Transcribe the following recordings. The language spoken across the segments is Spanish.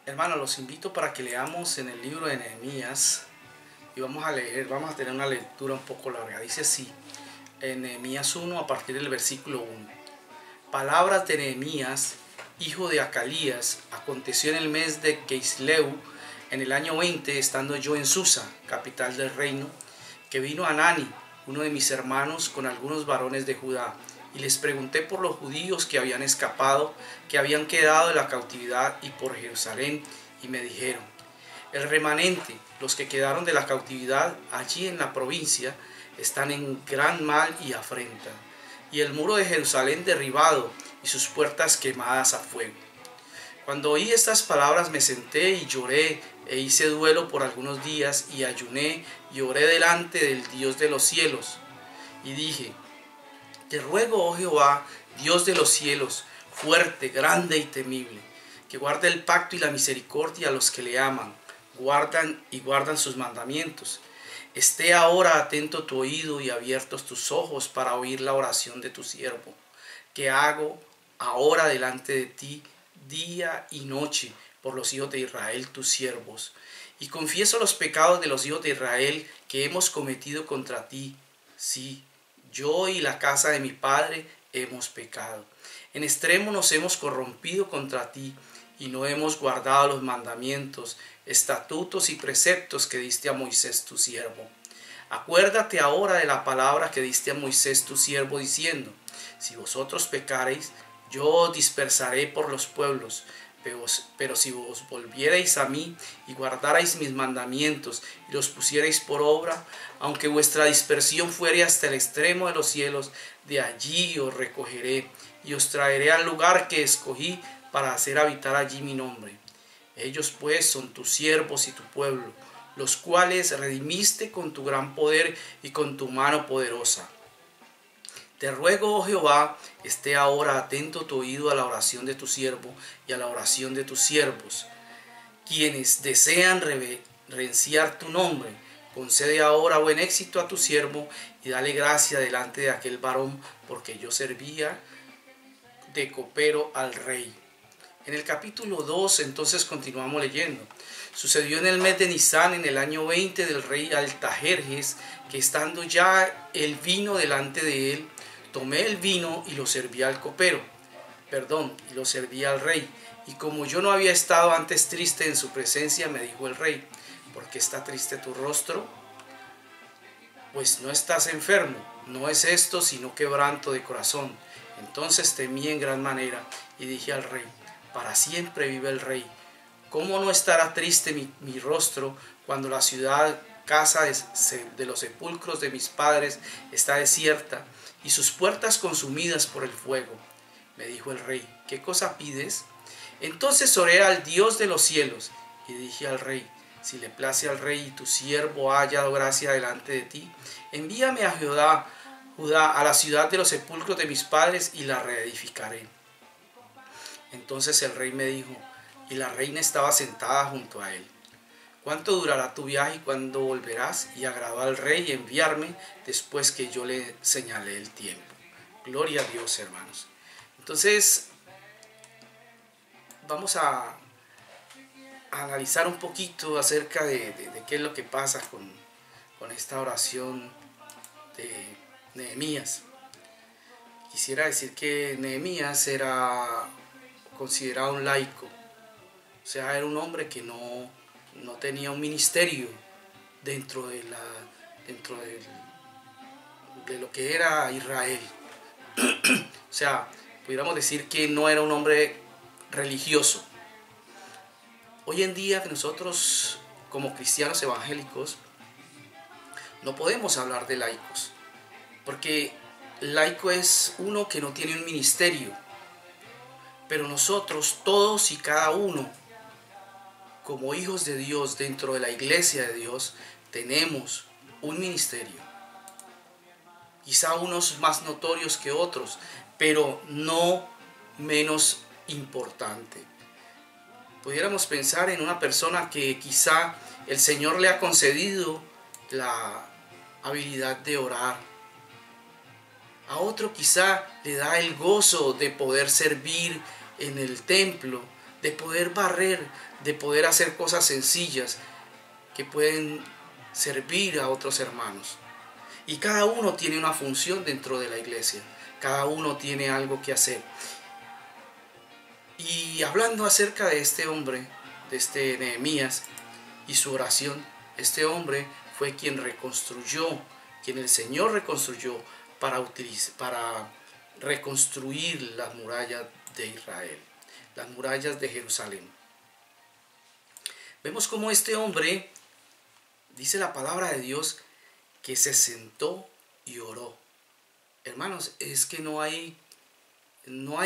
Hermanos, los invito para que leamos en el libro de Nehemías y vamos a tener una lectura un poco larga. Dice así, en Nehemías 1 a partir del versículo 1. Palabras de Nehemías, hijo de Acalías, aconteció en el mes de Quisleu, en el año 20, estando yo en Susa, capital del reino, que vino Hanani, uno de mis hermanos, con algunos varones de Judá, y les pregunté por los judíos que habían escapado, que habían quedado de la cautividad y por Jerusalén, y me dijeron: el remanente, los que quedaron de la cautividad allí en la provincia, están en gran mal y afrenta, y el muro de Jerusalén derribado y sus puertas quemadas a fuego. Cuando oí estas palabras me senté y lloré e hice duelo por algunos días y ayuné y oré delante del Dios de los cielos. Y dije: te ruego, oh Jehová, Dios de los cielos, fuerte, grande y temible, que guarde el pacto y la misericordia a los que le aman, guardan sus mandamientos. Esté ahora atento tu oído y abiertos tus ojos para oír la oración de tu siervo, que hago ahora delante de ti día y noche por los hijos de Israel, tus siervos. Y confieso los pecados de los hijos de Israel que hemos cometido contra ti. Sí, yo y la casa de mi padre hemos pecado. En extremo nos hemos corrompido contra ti y no hemos guardado los mandamientos, estatutos y preceptos que diste a Moisés tu siervo. Acuérdate ahora de la palabra que diste a Moisés tu siervo, diciendo: si vosotros pecareis, yo os dispersaré por los pueblos, pero si vos volvierais a mí y guardarais mis mandamientos y los pusierais por obra, aunque vuestra dispersión fuere hasta el extremo de los cielos, de allí os recogeré y os traeré al lugar que escogí para hacer habitar allí mi nombre. Ellos pues son tus siervos y tu pueblo, los cuales redimiste con tu gran poder y con tu mano poderosa. Te ruego, oh Jehová, esté ahora atento tu oído a la oración de tu siervo y a la oración de tus siervos, quienes desean reverenciar tu nombre. Concede ahora buen éxito a tu siervo y dale gracia delante de aquel varón, porque yo servía de copero al rey. En el capítulo 2 entonces continuamos leyendo. Sucedió en el mes de Nisán, en el año 20 del rey Altajerjes, que estando ya el vino delante de él, tomé el vino y lo serví al copero, y lo serví al rey. Y como yo no había estado antes triste en su presencia, me dijo el rey: ¿por qué está triste tu rostro? Pues no estás enfermo, no es esto sino quebranto de corazón. Entonces temí en gran manera y dije al rey: para siempre vive el rey. ¿Cómo no estará triste mi rostro cuando la ciudad, casa de los sepulcros de mis padres, está desierta y sus puertas consumidas por el fuego? Me dijo el rey: ¿qué cosa pides? Entonces oré al Dios de los cielos y dije al rey: si le place al rey y tu siervo ha hallado gracia delante de ti, envíame a Judá, a la ciudad de los sepulcros de mis padres, y la reedificaré. Entonces el rey me dijo, y la reina estaba sentada junto a él: ¿cuánto durará tu viaje y cuándo volverás? Y agradó al rey enviarme después que yo le señalé el tiempo. Gloria a Dios, hermanos. Entonces vamos a analizar un poquito acerca de qué es lo que pasa con esta oración de Nehemías. Quisiera decir que Nehemías era considerado un laico, o sea, era un hombre que no tenía un ministerio dentro de lo que era Israel. O sea, pudiéramos decir que no era un hombre religioso. Hoy en día nosotros, como cristianos evangélicos, no podemos hablar de laicos, porque laico es uno que no tiene un ministerio. Pero nosotros, todos y cada uno, como hijos de Dios dentro de la iglesia de Dios, tenemos un ministerio. Quizá unos más notorios que otros, pero no menos importante. Pudiéramos pensar en una persona que quizá el Señor le ha concedido la habilidad de orar. A otro quizá le da el gozo de poder servir en el templo, de poder barrer, de poder hacer cosas sencillas que pueden servir a otros hermanos. Y cada uno tiene una función dentro de la iglesia, cada uno tiene algo que hacer. Y hablando acerca de este hombre, de este Nehemías y su oración, este hombre fue quien el Señor reconstruyó para reconstruir las murallas de Israel, las murallas de Jerusalén. Vemos cómo este hombre, dice la palabra de Dios, que se sentó y oró. Hermanos, es que no hay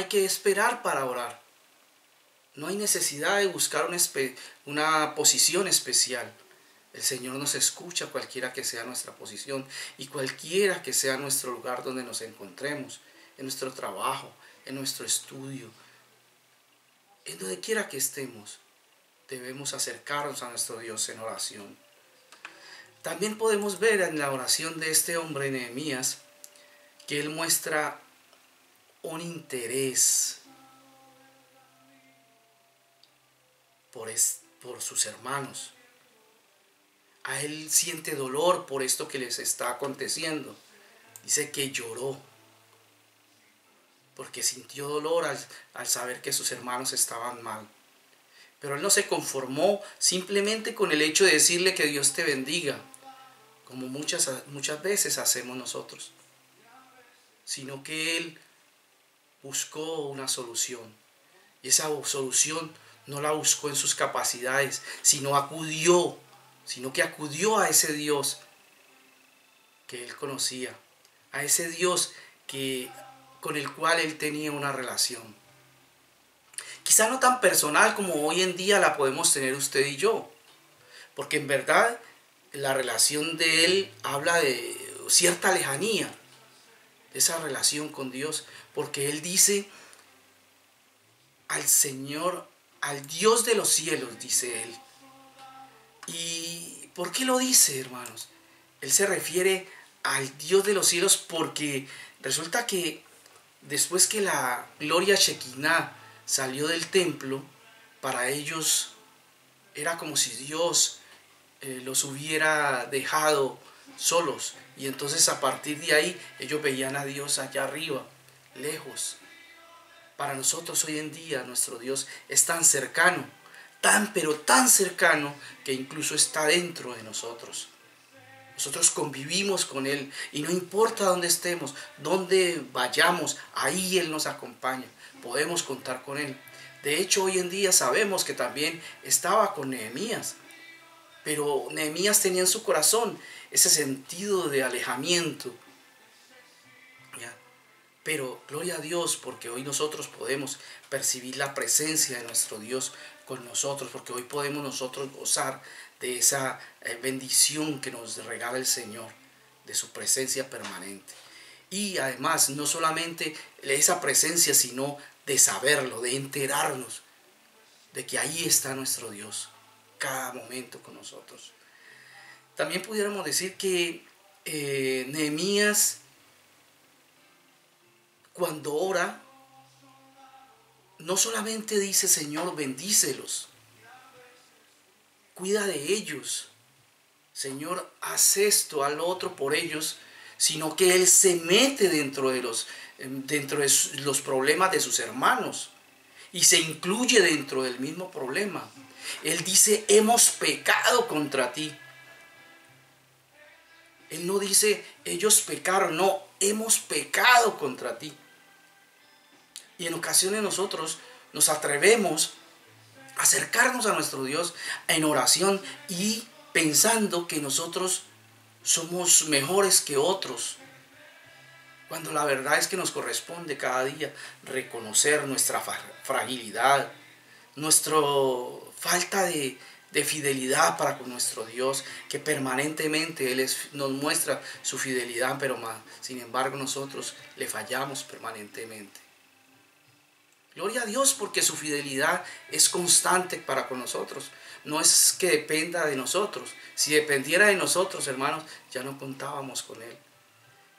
que esperar para orar. No hay necesidad de buscar una posición especial. El Señor nos escucha cualquiera que sea nuestra posición y cualquiera que sea nuestro lugar donde nos encontremos, en nuestro trabajo, en nuestro estudio, en donde quiera que estemos, debemos acercarnos a nuestro Dios en oración. También podemos ver en la oración de este hombre Nehemías que él muestra un interés por sus hermanos. A él siente dolor por esto que les está aconteciendo. Dice que lloró, porque sintió dolor al saber que sus hermanos estaban mal. Pero él no se conformó simplemente con el hecho de decirle que Dios te bendiga, como muchas veces hacemos nosotros, sino que él buscó una solución. Y esa solución no la buscó en sus capacidades, sino que acudió a ese Dios que él conocía, a ese Dios con el cual él tenía una relación. Quizá no tan personal como hoy en día la podemos tener usted y yo, porque en verdad la relación de él habla de cierta lejanía, de esa relación con Dios, porque él dice al Señor, al Dios de los cielos, dice él. ¿Y por qué lo dice, hermanos? Él se refiere al Dios de los cielos porque resulta que después que la gloria Shekinah salió del templo, para ellos era como si Dios los hubiera dejado solos. Y entonces a partir de ahí ellos veían a Dios allá arriba, lejos. Para nosotros hoy en día nuestro Dios es tan cercano, pero tan cercano que incluso está dentro de nosotros. Nosotros convivimos con Él y no importa dónde estemos, dónde vayamos, ahí Él nos acompaña. Podemos contar con Él. De hecho, hoy en día sabemos que también estaba con Nehemías. Pero Nehemías tenía en su corazón ese sentido de alejamiento. ¿Ya? Pero gloria a Dios porque hoy nosotros podemos percibir la presencia de nuestro Dios con nosotros, porque hoy podemos nosotros gozar de esa bendición que nos regala el Señor, de su presencia permanente. Y además, no solamente esa presencia, sino de saberlo, de enterarnos de que ahí está nuestro Dios, cada momento con nosotros. También pudiéramos decir que Nehemías, cuando ora, no solamente dice, Señor, bendícelos, cuida de ellos, Señor, haz esto, haz lo otro por ellos, sino que Él se mete dentro de los problemas de sus hermanos y se incluye dentro del mismo problema. Él dice, hemos pecado contra ti. Él no dice, ellos pecaron, no, hemos pecado contra ti. Y en ocasiones nosotros nos atrevemos a acercarnos a nuestro Dios en oración y pensando que nosotros somos mejores que otros, cuando la verdad es que nos corresponde cada día reconocer nuestra fragilidad, nuestra falta de fidelidad para con nuestro Dios, que permanentemente Él nos muestra su fidelidad, pero sin embargo nosotros le fallamos permanentemente. Gloria a Dios porque su fidelidad es constante para con nosotros. No es que dependa de nosotros. Si dependiera de nosotros, hermanos, ya no contábamos con Él.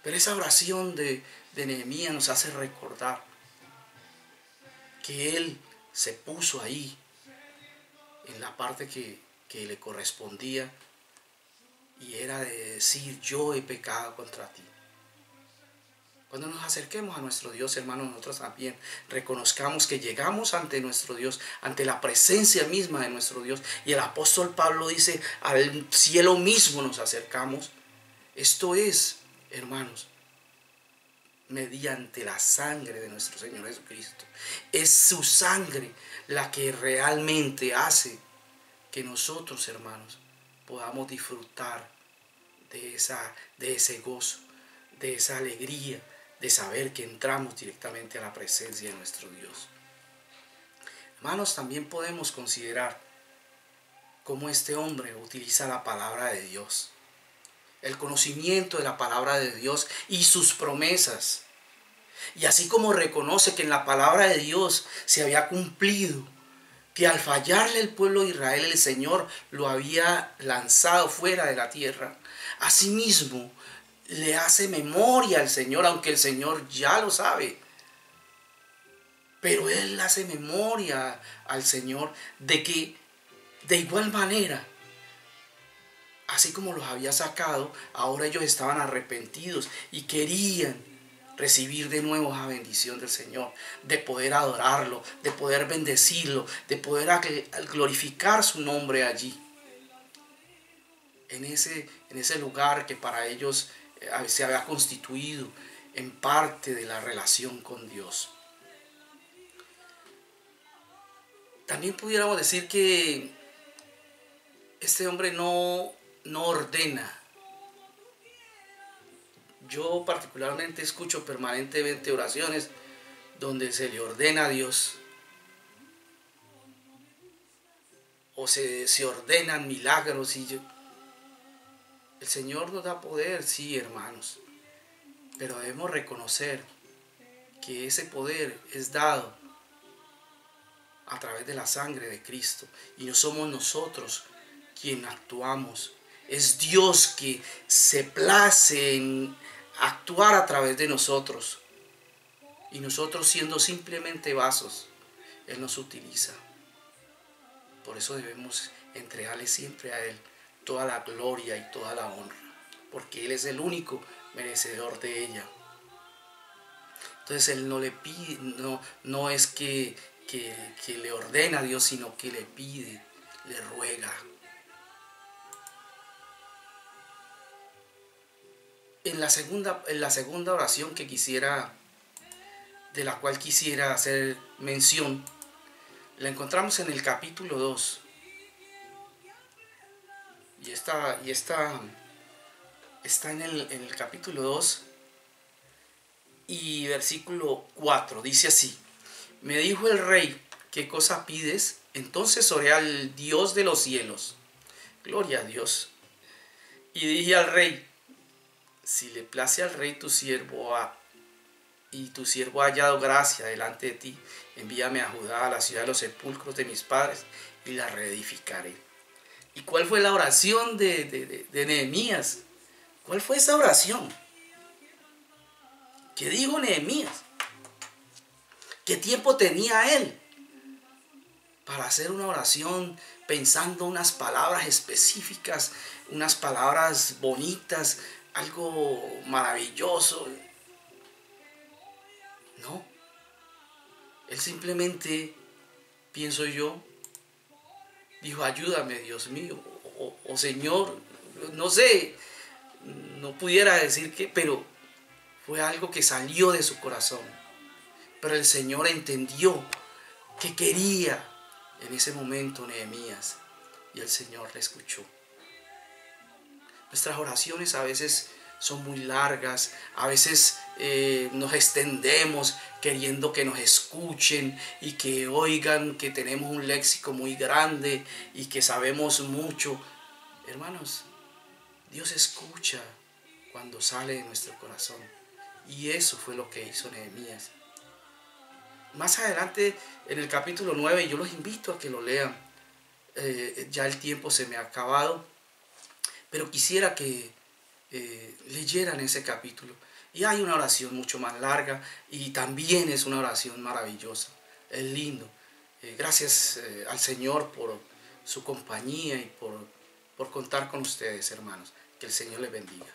Pero esa oración de Nehemías nos hace recordar que Él se puso ahí en la parte que le correspondía, y era de decir: yo he pecado contra ti. Cuando nos acerquemos a nuestro Dios, hermanos, nosotros también reconozcamos que llegamos ante nuestro Dios, ante la presencia misma de nuestro Dios. Y el apóstol Pablo dice: al cielo mismo nos acercamos. Esto es, hermanos, mediante la sangre de nuestro Señor Jesucristo. Es su sangre la que realmente hace que nosotros, hermanos, podamos disfrutar de ese gozo, de esa alegría, de saber que entramos directamente a la presencia de nuestro Dios. Hermanos, también podemos considerar cómo este hombre utiliza la palabra de Dios, el conocimiento de la palabra de Dios y sus promesas. Y así como reconoce que en la palabra de Dios se había cumplido, que al fallarle el pueblo de Israel, el Señor lo había lanzado fuera de la tierra, asimismo le hace memoria al Señor, aunque el Señor ya lo sabe. Pero él hace memoria al Señor de que de igual manera, así como los había sacado, ahora ellos estaban arrepentidos y querían recibir de nuevo esa bendición del Señor, de poder adorarlo, de poder bendecirlo, de poder glorificar su nombre allí, en ese lugar que para ellos se había constituido en parte de la relación con Dios. También pudiéramos decir que este hombre no ordena. Yo particularmente escucho permanentemente oraciones donde se le ordena a Dios, o se ordenan milagros, y el Señor nos da poder, sí, hermanos, pero debemos reconocer que ese poder es dado a través de la sangre de Cristo, y no somos nosotros quien actuamos. Es Dios que se place en actuar a través de nosotros, y nosotros, siendo simplemente vasos, Él nos utiliza. Por eso debemos entregarle siempre a Él toda la gloria y toda la honra, porque Él es el único merecedor de ella. Entonces Él no le pide, no es que le ordena a Dios, sino que le pide, le ruega. En la segunda oración de la cual quisiera hacer mención, la encontramos en el capítulo 2. Y está en el capítulo 2 y versículo 4. Dice así: me dijo el rey: ¿qué cosa pides? Entonces oré al Dios de los cielos, gloria a Dios, y dije al rey: si le place al rey tu siervo y tu siervo ha hallado gracia delante de ti, envíame a Judá, a la ciudad de los sepulcros de mis padres, y la reedificaré. ¿Y cuál fue la oración de Nehemías? ¿Cuál fue esa oración? ¿Qué dijo Nehemías? ¿Qué tiempo tenía él para hacer una oración pensando unas palabras específicas, unas palabras bonitas, algo maravilloso? No. Él simplemente, pienso yo, dijo: ayúdame, Dios mío, o Señor, no sé, no pudiera decir qué, pero fue algo que salió de su corazón. Pero el Señor entendió que quería en ese momento Nehemías, y el Señor le escuchó. Nuestras oraciones a veces son muy largas, a veces nos extendemos queriendo que nos escuchen y que oigan que tenemos un léxico muy grande y que sabemos mucho. Hermanos, Dios escucha cuando sale de nuestro corazón, y eso fue lo que hizo Nehemías. Más adelante en el capítulo 9, yo los invito a que lo lean, ya el tiempo se me ha acabado, pero quisiera que leyeran ese capítulo. Y hay una oración mucho más larga, y también es una oración maravillosa, es lindo Gracias al Señor por su compañía y por contar con ustedes, hermanos. Que el Señor les bendiga.